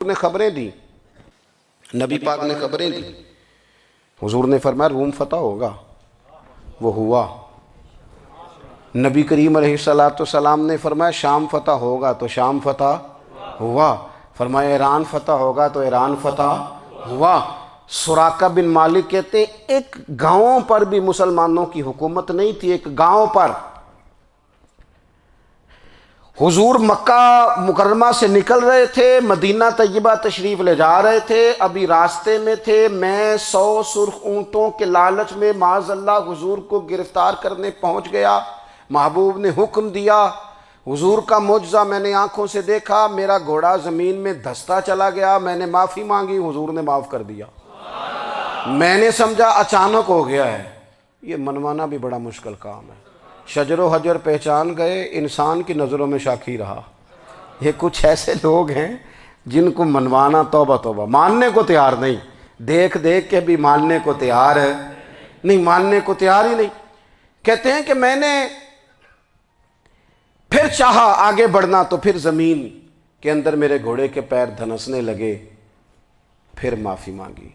نے خبریں دی، نبی پاک نے خبریں دی. حضور نے فرمایا روم فتح ہوگا، وہ ہوا. نبی کریم علیہ السلام نے فرمایا شام فتح ہوگا، تو شام فتح ہوا. فرمایا ایران فتح ہوگا، تو ایران فتح ہوا. سراقہ بن مالک کہتے ہیں ایک گاؤں پر بھی مسلمانوں کی حکومت نہیں تھی. ایک گاؤں پر حضور مکہ مکرمہ سے نکل رہے تھے، مدینہ طیبہ تشریف لے جا رہے تھے، ابھی راستے میں تھے. میں 100 سرخ اونٹوں کے لالچ میں معاذ اللہ حضور کو گرفتار کرنے پہنچ گیا. محبوب نے حکم دیا، حضور کا معجزہ میں نے آنکھوں سے دیکھا، میرا گھوڑا زمین میں دھستا چلا گیا. میں نے معافی مانگی، حضور نے معاف کر دیا. میں نے سمجھا اچانک ہو گیا ہے. یہ منوانا بھی بڑا مشکل کام ہے. شجر و حجر پہچان گئے، انسان کی نظروں میں شاکی رہا. یہ کچھ ایسے لوگ ہیں جن کو منوانا توبہ توبہ، ماننے کو تیار نہیں، دیکھ دیکھ کے بھی ماننے کو تیار ہے نہیں، ماننے کو تیار ہی نہیں. کہتے ہیں کہ میں نے پھر چاہا آگے بڑھنا، تو پھر زمین کے اندر میرے گھوڑے کے پیر دھنسنے لگے. پھر معافی مانگی.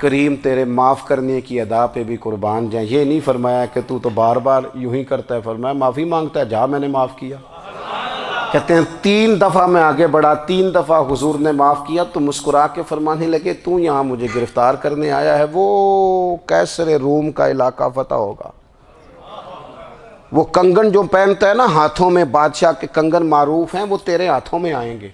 کریم تیرے معاف کرنے کی ادا پہ بھی قربان جائیں. یہ نہیں فرمایا کہ تو بار بار یوں ہی کرتا ہے، فرمایا معافی مانگتا ہے جا، میں نے معاف کیا. کہتے ہیں 3 دفعہ میں آگے بڑھا، 3 دفعہ حضور نے معاف کیا. تو مسکرا کے فرمانے لگے تو یہاں مجھے گرفتار کرنے آیا ہے، وہ کیسر روم کا علاقہ فتح ہوگا. وہ کنگن جو پہنتا ہے نا ہاتھوں میں، بادشاہ کے کنگن معروف ہیں، وہ تیرے ہاتھوں میں آئیں گے.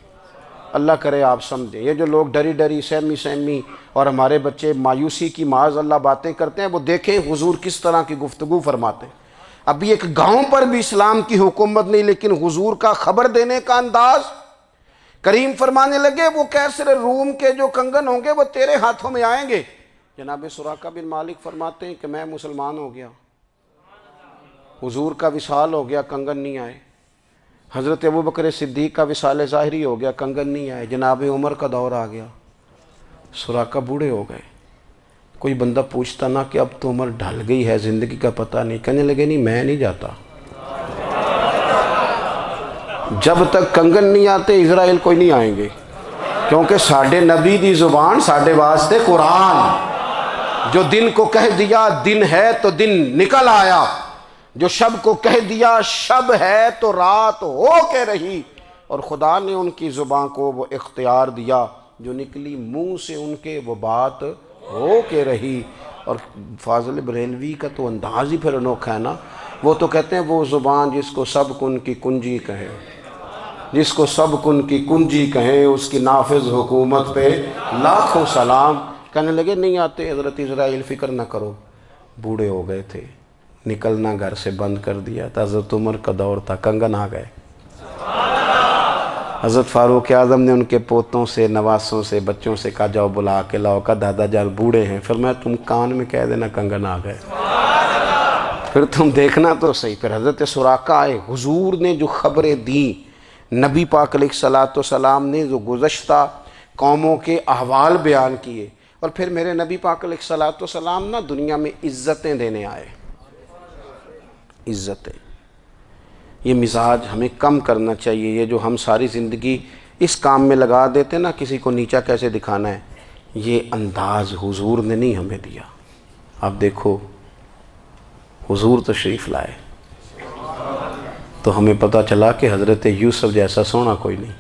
اللہ کرے آپ سمجھیں. یہ جو لوگ ڈری ڈری سہمی اور ہمارے بچے مایوسی کی معاذ اللہ باتیں کرتے ہیں، وہ دیکھیں حضور کس طرح کی گفتگو فرماتے ہیں. ابھی ایک گاؤں پر بھی اسلام کی حکومت نہیں، لیکن حضور کا خبر دینے کا انداز. کریم فرمانے لگے وہ کیسر روم کے جو کنگن ہوں گے وہ تیرے ہاتھوں میں آئیں گے. جناب سراقہ بن مالک فرماتے ہیں کہ میں مسلمان ہو گیا، حضور کا وصال ہو گیا، کنگن نہیں آئے. حضرت ابوبکر صدیق کا وصال ظاہری ہو گیا، کنگن نہیں آئے. جناب عمر کا دور آ گیا، سراقہ بوڑھے ہو گئے. کوئی بندہ پوچھتا نا کہ اب تو عمر ڈھل گئی ہے، زندگی کا پتہ نہیں. کہنے لگے نہیں میں نہیں جاتا، جب تک کنگن نہیں آتے اسرائیل کوئی نہیں آئیں گے. کیونکہ ساڈے نبی دی زبان ساڈے واسطے قرآن. جو دن کو کہہ دیا دن ہے تو دن نکل آیا، جو شب کو کہہ دیا شب ہے تو رات ہو کے رہی. اور خدا نے ان کی زبان کو وہ اختیار دیا، جو نکلی منہ سے ان کے وہ بات ہو کے رہی. اور فاضل بریلوی کا تو انداز ہی پھر انوکھا ہے نا. وہ تو کہتے ہیں وہ زبان جس کو سب کن کی کنجی کہیں، جس کو سب کن کی کنجی کہیں، اس کی نافذ حکومت پہ لاکھوں سلام. کہنے لگے نہیں آتے. حضرت اسرائیل فکر نہ کرو، بوڑھے ہو گئے تھے، نکلنا گھر سے بند کر دیا تھا. حضرت عمر کا دور تھا، کنگن آ گئے. حضرت فاروق اعظم نے ان کے پوتوں سے، نواسوں سے، بچوں سے کہا جاؤ بلا کے لاؤ. کا دادا جان بوڑھے ہیں. فرمایا تم کان میں کہہ دینا کنگن آ گئے، پھر تم دیکھنا تو صحیح. پھر حضرت سراقہ آئے. حضور نے جو خبریں دیں، نبی پاک علیہ السلام نے جو گزشتہ قوموں کے احوال بیان کیے، اور پھر میرے نبی پاک علیہ السلام نا دنیا میں عزتیں دینے آئے. عزتیں، یہ مزاج ہمیں کم کرنا چاہیے. یہ جو ہم ساری زندگی اس کام میں لگا دیتے نا کسی کو نیچا کیسے دکھانا ہے، یہ انداز حضور نے نہیں ہمیں دیا. آپ دیکھو حضور تشریف لائے تو ہمیں پتہ چلا کہ حضرت یوسف جیسا سونا کوئی نہیں.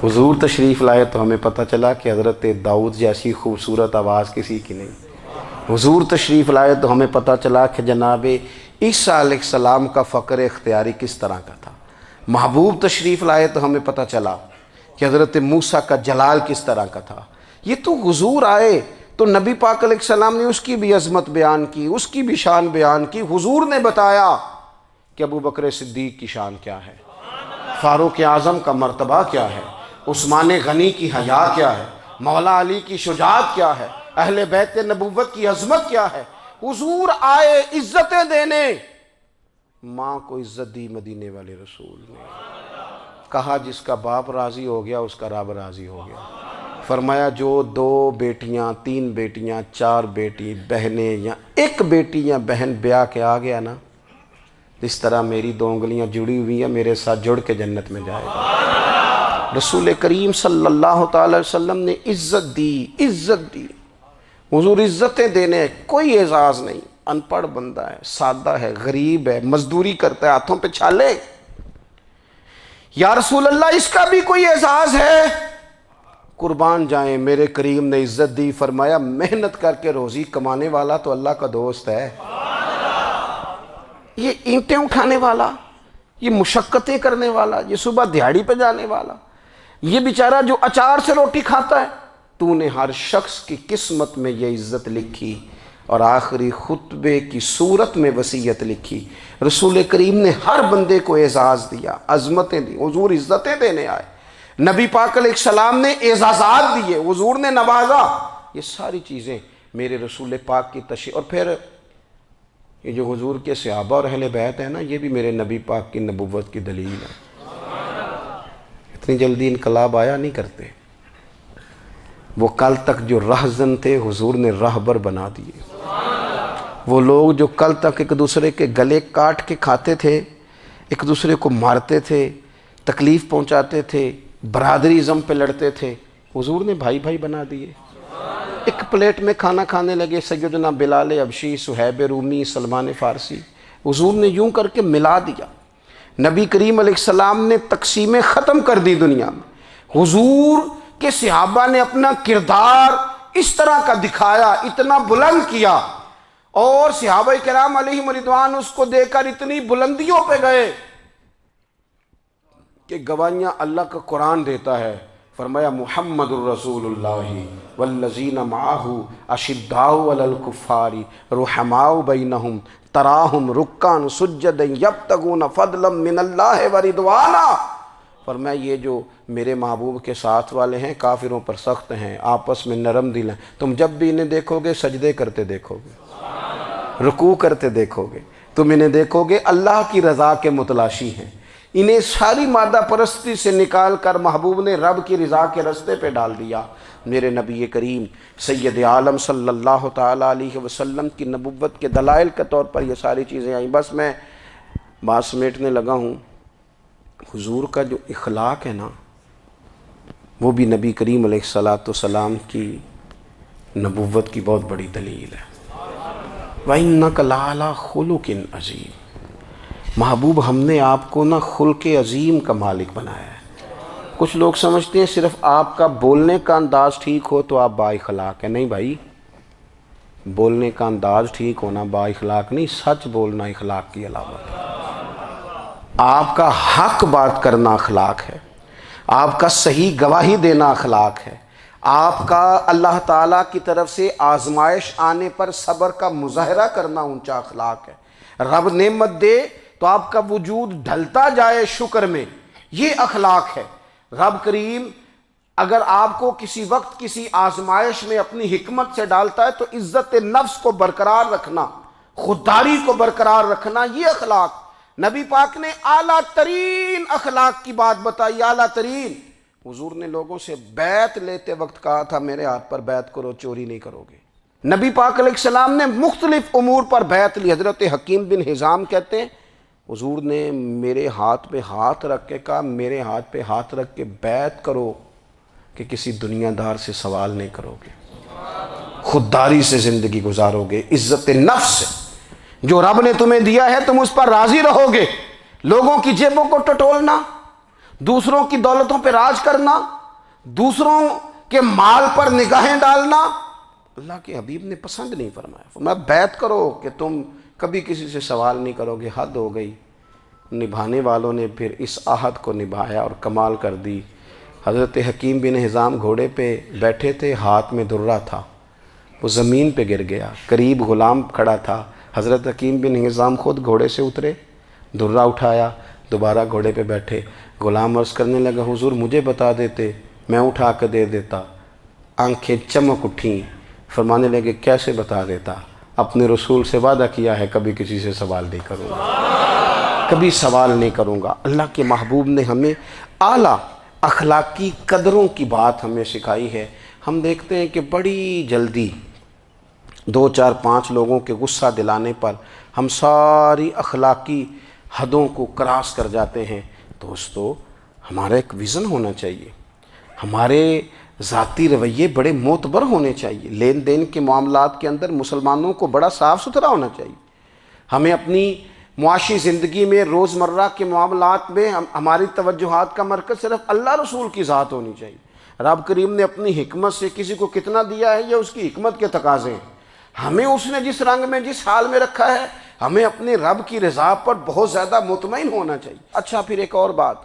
حضور تشریف لائے تو ہمیں پتہ چلا کہ حضرت داؤد جیسی خوبصورت آواز کسی کی نہیں. حضور تشریف لائے تو ہمیں پتہ چلا کہ جناب عیسیٰ علیہ السلام کا فقر اختیاری کس طرح کا تھا. محبوب تشریف لائے تو ہمیں پتہ چلا کہ حضرت موسیٰ کا جلال کس طرح کا تھا. یہ تو حضور آئے تو نبی پاک علیہ السلام نے اس کی بھی عظمت بیان کی، اس کی بھی شان بیان کی. حضور نے بتایا کہ ابوبکر صدیق کی شان کیا ہے، فاروق اعظم کا مرتبہ کیا ہے، عثمان غنی کی حیا کیا ہے، مولا علی کی شجاعت کیا ہے، اہل بیت نبوت کی عظمت کیا ہے. حضور آئے عزتیں دینے. ماں کو عزت دی مدینے والے رسول نے. کہا جس کا باپ راضی ہو گیا اس کا رب راضی ہو گیا. فرمایا جو 2 بیٹیاں 3 بیٹیاں 4 بیٹی بہنیں یا 1 بیٹی یا بہن بیاہ کے آ گیا نا، اس طرح میری 2 انگلیاں جڑی ہوئی ہیں، میرے ساتھ جڑ کے جنت میں جائے گا. رسول کریم صلی اللہ تعالی وسلم نے عزت دی. حضور عزتیں دینے، کوئی اعزاز نہیں. ان پڑھ بندہ ہے، سادہ ہے، غریب ہے، مزدوری کرتا ہے، ہاتھوں پہ چھالے. یا رسول اللہ اس کا بھی کوئی اعزاز ہے؟ قربان جائیں، میرے کریم نے عزت دی. فرمایا محنت کر کے روزی کمانے والا تو اللہ کا دوست ہے. یہ اینٹیں اٹھانے والا، یہ مشقتیں کرنے والا، یہ صبح دیہڑی پہ جانے والا، یہ بیچارہ جو اچار سے روٹی کھاتا ہے، تو نے ہر شخص کی قسمت میں یہ عزت لکھی اور آخری خطبے کی صورت میں وصیت لکھی. رسول کریم نے ہر بندے کو اعزاز دیا، عظمتیں دی. حضور عزتیں دینے آئے. نبی پاک علیہ السلام نے اعزازات دیے، حضور نے نوازا. یہ ساری چیزیں میرے رسول پاک کی تشریح. اور پھر یہ جو حضور کے صحابہ اور اہل بیت ہیں نا، یہ بھی میرے نبی پاک کی نبوت کی دلیل ہے. اتنی جلدی انقلاب آیا نہیں کرتے. وہ کل تک جو رہزن تھے حضور نے راہبر بنا دیے. وہ لوگ جو کل تک ایک دوسرے کے گلے کاٹ کے کھاتے تھے، ایک دوسرے کو مارتے تھے، تکلیف پہنچاتے تھے، برادری ازم پہ لڑتے تھے، حضور نے بھائی بھائی بنا دیے. ایک پلیٹ میں کھانا کھانے لگے، سیدنا بلال حبشی، صہیب رومی، سلمان فارسی. حضور نے یوں کر کے ملا دیا. نبی کریم علیہ السلام نے تقسیمیں ختم کر دی دنیا میں. حضور کے صحابہ نے اپنا کردار اس طرح کا دکھایا، اتنا بلند کیا، اور صحابہ کرام علیہم رضوان اس کو دے کر اتنی بلندیوں پہ گئے کہ گواہیاں اللہ کا قرآن دیتا ہے. فرمایا محمد الرسول اللہ والذین معہ اشداء علی الکفار رحماء بینہم تراہم رکعا سجدا یبتغون فضلا من اللہ ورضوانا. فرمایا یہ جو میرے محبوب کے ساتھ والے ہیں کافروں پر سخت ہیں، آپس میں نرم دل ہیں. تم جب بھی انہیں دیکھو گے سجدے کرتے دیکھو گے، رکوع کرتے دیکھو گے، تم انہیں دیکھو گے اللہ کی رضا کے متلاشی ہیں. انہیں ساری مادہ پرستی سے نکال کر محبوب نے رب کی رضا کے رستے پہ ڈال دیا. میرے نبی کریم سید عالم صلی اللہ تعالیٰ علیہ وسلم کی نبوت کے دلائل کے طور پر یہ ساری چیزیں آئیں. بس میں بات سمیٹنے لگا ہوں. حضور کا جو اخلاق ہے نا، وہ بھی نبی کریم علیہ السلام کی نبوت کی بہت بڑی دلیل ہے. وَإِنَّكَ لَعَلَىٰ خُلُقٍ عَظِيمٍ. محبوب ہم نے آپ کو نا خلق عظیم کا مالک بنایا ہے. کچھ لوگ سمجھتے ہیں صرف آپ کا بولنے کا انداز ٹھیک ہو تو آپ با اخلاق ہیں. نہیں بھائی، بولنے کا انداز ٹھیک ہونا با اخلاق نہیں، سچ بولنا اخلاق کی علامت ہے. آپ کا حق بات کرنا اخلاق ہے، آپ کا صحیح گواہی دینا اخلاق ہے، آپ کا اللہ تعالیٰ کی طرف سے آزمائش آنے پر صبر کا مظاہرہ کرنا اونچا اخلاق ہے. رب نعمت دے تو آپ کا وجود ڈھلتا جائے شکر میں، یہ اخلاق ہے. رب کریم اگر آپ کو کسی وقت کسی آزمائش میں اپنی حکمت سے ڈالتا ہے تو عزت نفس کو برقرار رکھنا، خودداری کو برقرار رکھنا، یہ اخلاق. نبی پاک نے اعلیٰ ترین اخلاق کی بات بتائی، اعلیٰ ترین. حضور نے لوگوں سے بیعت لیتے وقت کہا تھا میرے ہاتھ پر بیعت کرو، چوری نہیں کرو گے. نبی پاک علیہ السلام نے مختلف امور پر بیعت لی. حضرت حکیم بن حزام کہتے ہیں حضور نے میرے ہاتھ پہ ہاتھ رکھ کے کہا میرے ہاتھ پہ ہاتھ رکھ کے بیعت کرو کہ کسی دنیا دار سے سوال نہیں کرو گے، خودداری سے زندگی گزارو گے، عزت نفس جو رب نے تمہیں دیا ہے تم اس پر راضی رہو گے. لوگوں کی جیبوں کو ٹٹولنا، دوسروں کی دولتوں پہ راج کرنا، دوسروں کے مال پر نگاہیں ڈالنا اللہ کے حبیب نے پسند نہیں فرمایا. فرمایا بیعت کرو کہ تم کبھی کسی سے سوال نہیں کرو گے. حد ہو گئی. نبھانے والوں نے پھر اس عہد کو نبھایا اور کمال کر دی. حضرت حکیم بن حزام گھوڑے پہ بیٹھے تھے، ہاتھ میں درہ تھا، وہ زمین پہ گر گیا. قریب غلام کھڑا تھا. حضرت حکیم بن حزام خود گھوڑے سے اترے، درہ اٹھایا، دوبارہ گھوڑے پہ بیٹھے. غلام عرض کرنے لگا حضور مجھے بتا دیتے میں اٹھا کے دے دیتا. آنکھیں چمک اٹھیں. فرمانے لگے کیسے بتا دیتا؟ اپنے رسول سے وعدہ کیا ہے کبھی کسی سے سوال نہیں کروں گا، کبھی سوال نہیں کروں گا. اللہ کے محبوب نے ہمیں اعلیٰ اخلاقی قدروں کی بات ہمیں سکھائی ہے. ہم دیکھتے ہیں کہ بڑی جلدی 2 4 5 لوگوں کے غصہ دلانے پر ہم ساری اخلاقی حدوں کو کراس کر جاتے ہیں. دوستو ہمارا ایک ویژن ہونا چاہیے، ہمارے ذاتی رویے بڑے معتبر ہونے چاہیے، لین دین کے معاملات کے اندر مسلمانوں کو بڑا صاف ستھرا ہونا چاہیے۔ ہمیں اپنی معاشی زندگی میں روزمرہ کے معاملات میں ہماری توجہات کا مرکز صرف اللہ رسول کی ذات ہونی چاہیے۔ رب کریم نے اپنی حکمت سے کسی کو کتنا دیا ہے یہ اس کی حکمت کے تقاضے ہیں، ہمیں اس نے جس رنگ میں جس حال میں رکھا ہے ہمیں اپنے رب کی رضا پر بہت زیادہ مطمئن ہونا چاہیے۔ اچھا، پھر ایک اور بات،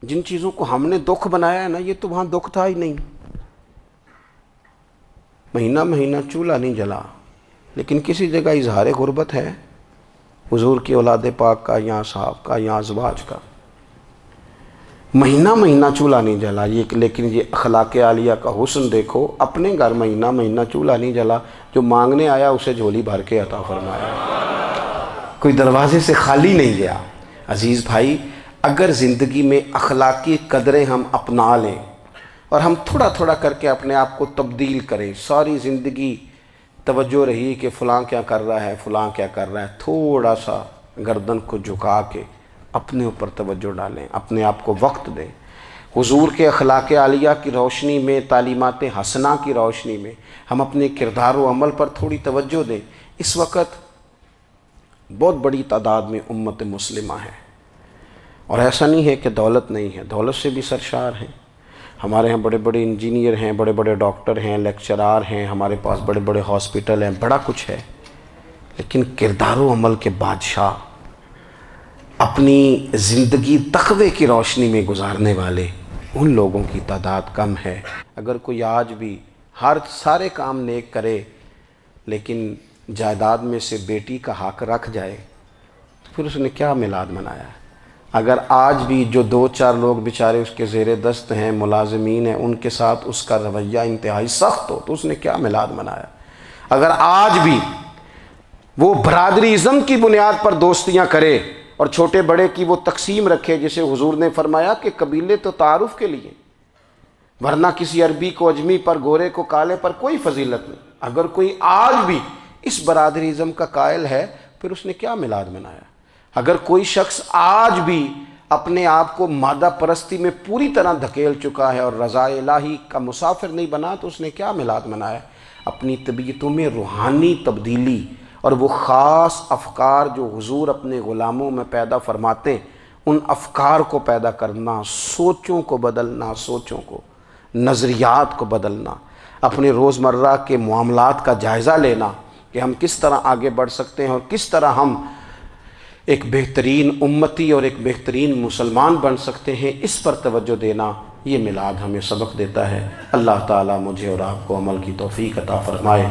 جن چیزوں کو ہم نے دکھ بنایا ہے نا، یہ تو وہاں دکھ تھا ہی نہیں۔ مہینہ مہینہ چولہا نہیں جلا، لیکن کسی جگہ اظہار غربت ہے حضور کی اولاد پاک کا یا صاحب کا یا ازواج کا۔ مہینہ مہینہ چولہا نہیں جلا، لیکن یہ اخلاق عالیہ کا حسن دیکھو، اپنے گھر مہینہ مہینہ چولہا نہیں جلا، جو مانگنے آیا اسے جھولی بھر کے عطا فرمایا، کوئی دروازے سے خالی نہیں گیا۔ عزیز بھائی، اگر زندگی میں اخلاقی قدریں ہم اپنا لیں اور ہم تھوڑا تھوڑا کر کے اپنے آپ کو تبدیل کریں، ساری زندگی توجہ رہی کہ فلاں کیا کر رہا ہے، فلاں کیا کر رہا ہے، تھوڑا سا گردن کو جھکا کے اپنے اوپر توجہ ڈالیں، اپنے آپ کو وقت دیں، حضور کے اخلاق عالیہ کی روشنی میں، تعلیمات حسنہ کی روشنی میں ہم اپنے کردار و عمل پر تھوڑی توجہ دیں۔ اس وقت بہت بڑی تعداد میں امت مسلمہ ہے، اور ایسا نہیں ہے کہ دولت نہیں ہے، دولت سے بھی سرشار ہیں۔ ہمارے ہاں بڑے بڑے انجینئر ہیں، بڑے بڑے ڈاکٹر ہیں، لیکچرار ہیں، ہمارے پاس بڑے بڑے ہاسپٹل ہیں، بڑا کچھ ہے، لیکن کردار و عمل کے بادشاہ، اپنی زندگی تقوی کی روشنی میں گزارنے والے، ان لوگوں کی تعداد کم ہے۔ اگر کوئی آج بھی سارے کام نیک کرے لیکن جائیداد میں سے بیٹی کا حق رکھ جائے تو پھر اس نے کیا میلاد منایا ہے؟ اگر آج بھی جو دو چار لوگ بیچارے اس کے زیر دست ہیں، ملازمین ہیں، ان کے ساتھ اس کا رویہ انتہائی سخت ہو تو اس نے کیا میلاد منایا؟ اگر آج بھی وہ برادری ازم کی بنیاد پر دوستیاں کرے اور چھوٹے بڑے کی وہ تقسیم رکھے، جسے حضور نے فرمایا کہ قبیلے تو تعارف کے لیے، ورنہ کسی عربی کو اجمی پر، گورے کو کالے پر کوئی فضیلت نہیں۔ اگر کوئی آج بھی اس برادری ازم کا قائل ہے پھر اس نے کیا میلاد منایا؟ اگر کوئی شخص آج بھی اپنے آپ کو مادہ پرستی میں پوری طرح دھکیل چکا ہے اور رضا الہی کا مسافر نہیں بنا تو اس نے کیا میلاد منایا؟ اپنی طبیعتوں میں روحانی تبدیلی اور وہ خاص افکار جو حضور اپنے غلاموں میں پیدا فرماتے ہیں، ان افکار کو پیدا کرنا، سوچوں کو بدلنا، سوچوں کو، نظریات کو بدلنا، اپنے روزمرہ کے معاملات کا جائزہ لینا کہ ہم کس طرح آگے بڑھ سکتے ہیں اور کس طرح ہم ایک بہترین امتی اور ایک بہترین مسلمان بن سکتے ہیں، اس پر توجہ دینا، یہ میلاد ہمیں سبق دیتا ہے۔ اللہ تعالیٰ مجھے اور آپ کو عمل کی توفیق عطا فرمائے۔